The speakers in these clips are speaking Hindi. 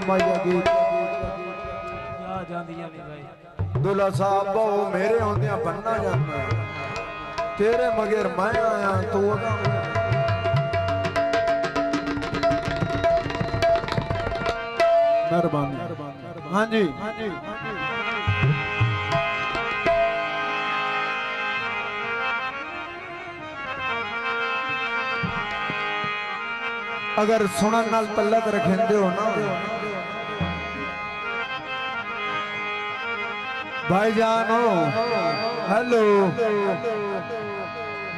फरमाइया गीत दुल्हा साहब बहु मेरे होंदियां बनना जाता तेरे मगर मैं आया तू मेहरबानी। हाँ जी अगर सुनन नाल तलक रखेंदे हो ना भाईजान हो हेलो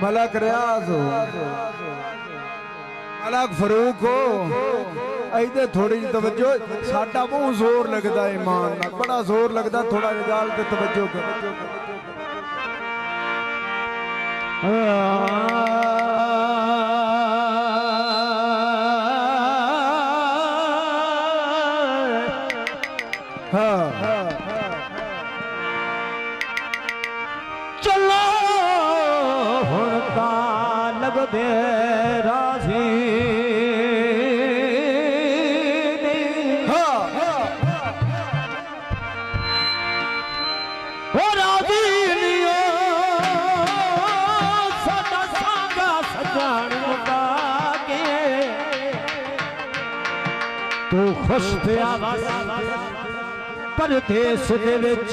मलक रियाज हो मलक फरूक हो इधर थोड़ी जी तवज्जो साडा मुंह जोर लगता है ईमान नाल बड़ा जोर लगता थोड़ा गाल ते तवज्जो कर चलो हुण तां लगदे राज़ी हो राज़ी लियो साडा सांगा सजण मुका के तू खुश पिया परदेस दे विच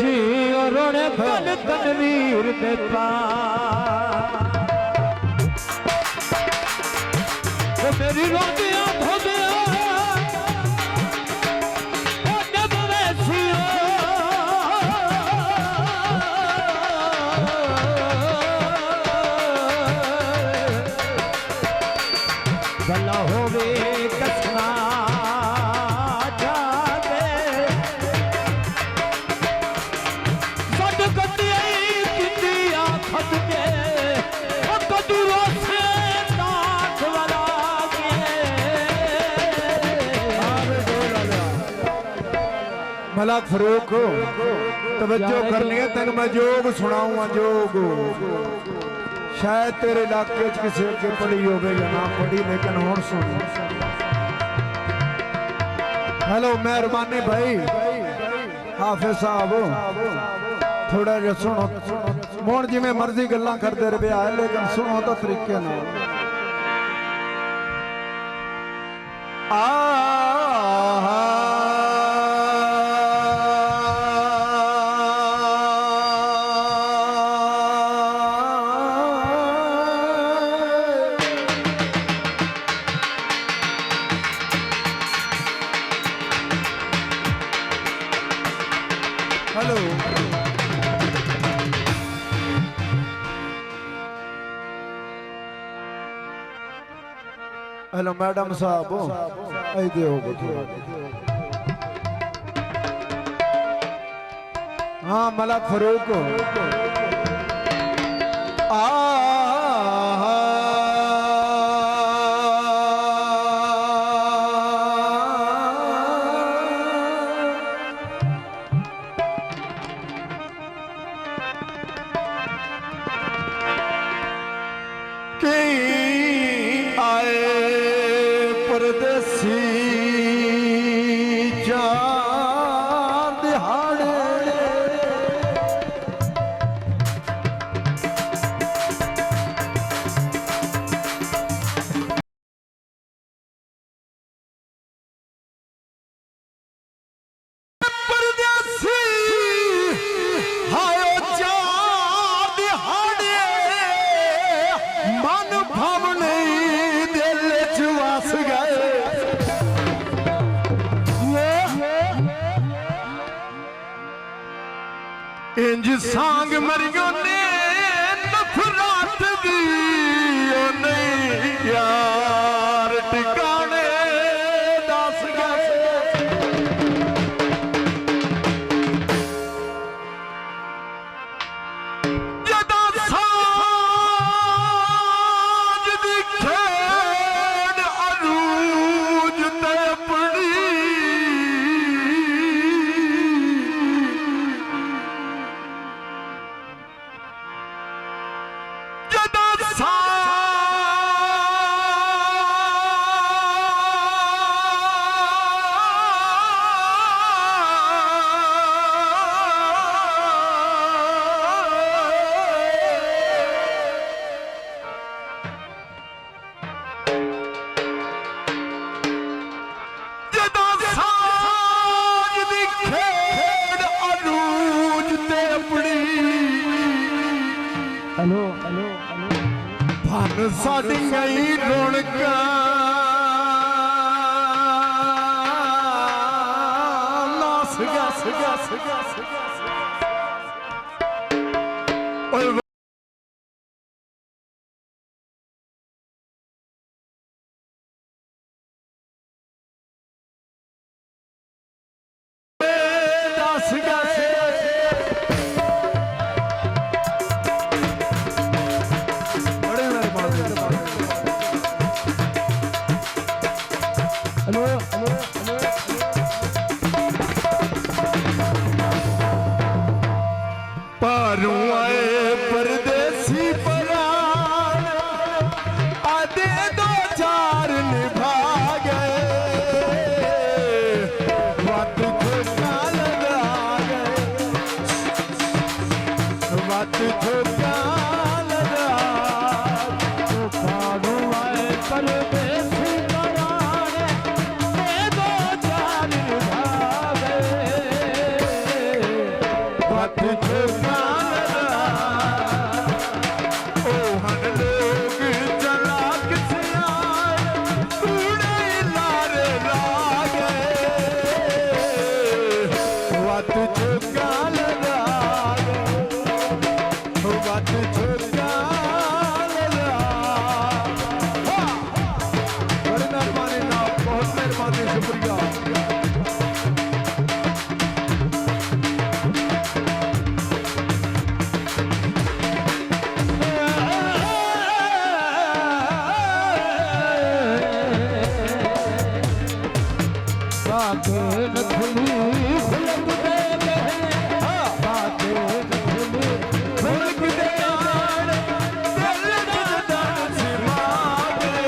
रोने गल तनवीर दे पार मेरी रोंदियां धोदियां नब वैसियो गला होवे कसना मलक फरूक तवज्जो करनी है तेन मैं जोग सुनाऊंगा जोग शायद तेरे इलाके किसी के पढ़ी होवे या ना पढ़ी लेकिन हुण सुन हेलो मेहरबानी भाई हाफिज साहब थोड़ा जिहा सुनो मोड़ जिमें मर्जी गल्लां करते रहे है लेकिन सुनो तो तरीके नाल हेलो हेलो मैडम साहब ऐदे हो हाँ मलक फरूक इंज सांग मरियो ने नफरत दी ओ नहीं यार टिकाने दस गए जदा साज दी खेड़ अरूज ते पड़ी खेड़ अरूज ते अपनी हेलो हेलो भन साडियां ही रौनकां नास गस गस गस ओए दस गस बड़े मेहरबानी हेलो हेलो हेलो पारू आए परदेसी परान आधे दो चार निभा गए वत झोंका लगा गए वत झोंका लगा पारू आए परदेसी पराने ये दो चार भागे वत झोंका लगा ओ हन लोग चला किसिया कूड़े लारे ला गए वत झोंका लगा वत झोंका लगा बड़ी मेहरबानी ना बहुत मेहरबानी शुक्रिया बागे नथली खुलक दे गए बागे नथली खुलक दे आड़ दिल जदान से मांगे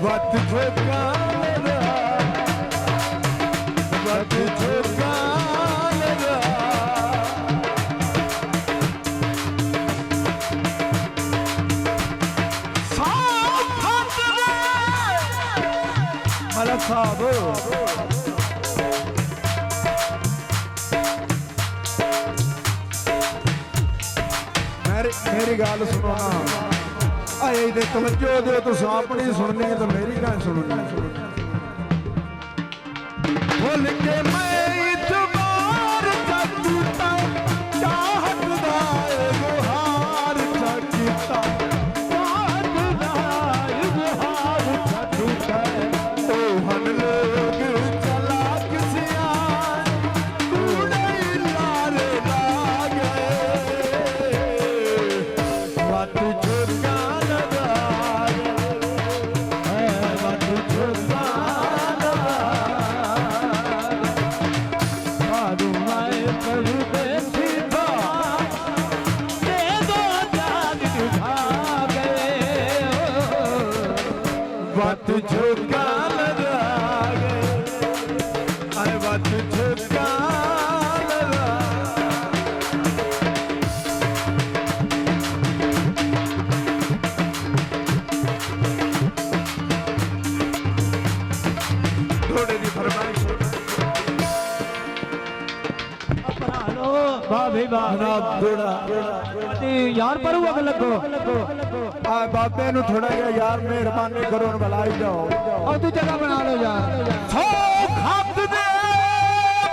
वत झोंका लगा वत झोंका लगा मलक साहब मेरी गल सुनो ना आए दे तवज्जो दे तुस अपनी सुननी है तो मेरी गल सुननी भुल के मैं इतबार चकीता चाहत दा गुहार चकीता चाहत दा इजहार छूटा ओ हन लोग चला किसिया कूड़े लारे ला गए वत झोंका लगा वत झोंका लगा पारू आए परदेसी पराने ये दो चार भागे वत झोंका लगा अरे वत झोंका लगा थोड़े दी फरमाइश अपना लो वाह भाई वाह जनाब थोड़ा यार पर हुआ लगो आ बाबे नु थोड़ा जिहा यार मेहरबानी करो न बुलाई जाओ और तू जगह बना लो यार सौ खत दे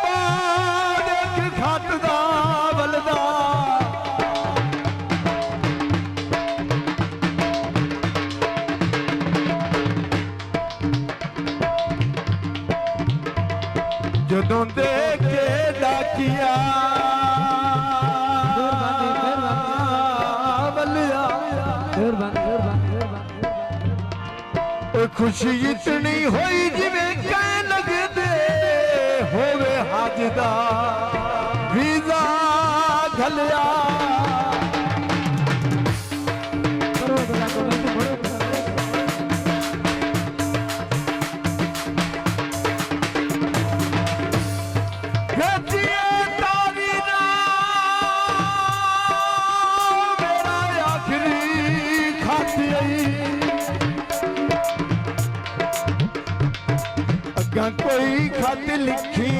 बाद एक खत दा बलदा ਜਦੋਂ ਦੇ ਕੇ ਡਾਕੀਆ ਬੱਲਿਆ खुशी इतनी होई जिवें कह लगदे होवे हज दा वीजा घलिया का कोई खत लिखी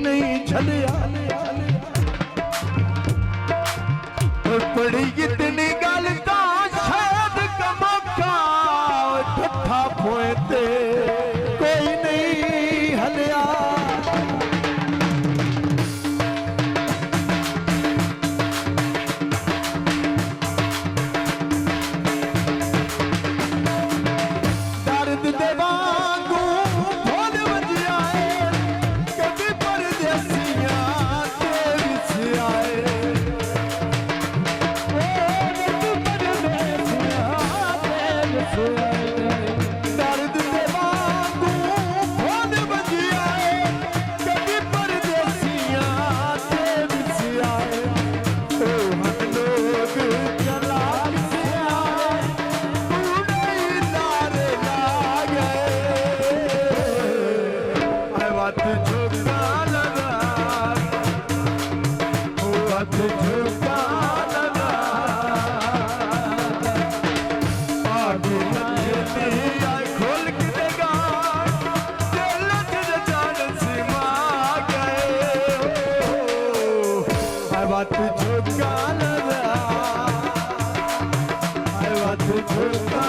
नहीं छलिया पड़ी इतनी गल तो शायद कमौका ठट्ठा पोते कोई नहीं हलिया दर्द दे वांगू भोल वजिया कभी परदेसियां ते विच आए दर्द दे वांगू भोल वजिया कभी परदेसियां ते विच आए ओ हम लोग चला से आए बूढ़े नारे ला गए आई बात झुका लगा ओ बात झुका लगा आगे लगे आई खोल के देगा दिल तेरे जान से मां गए आई बात झुका लगा आई बात झुका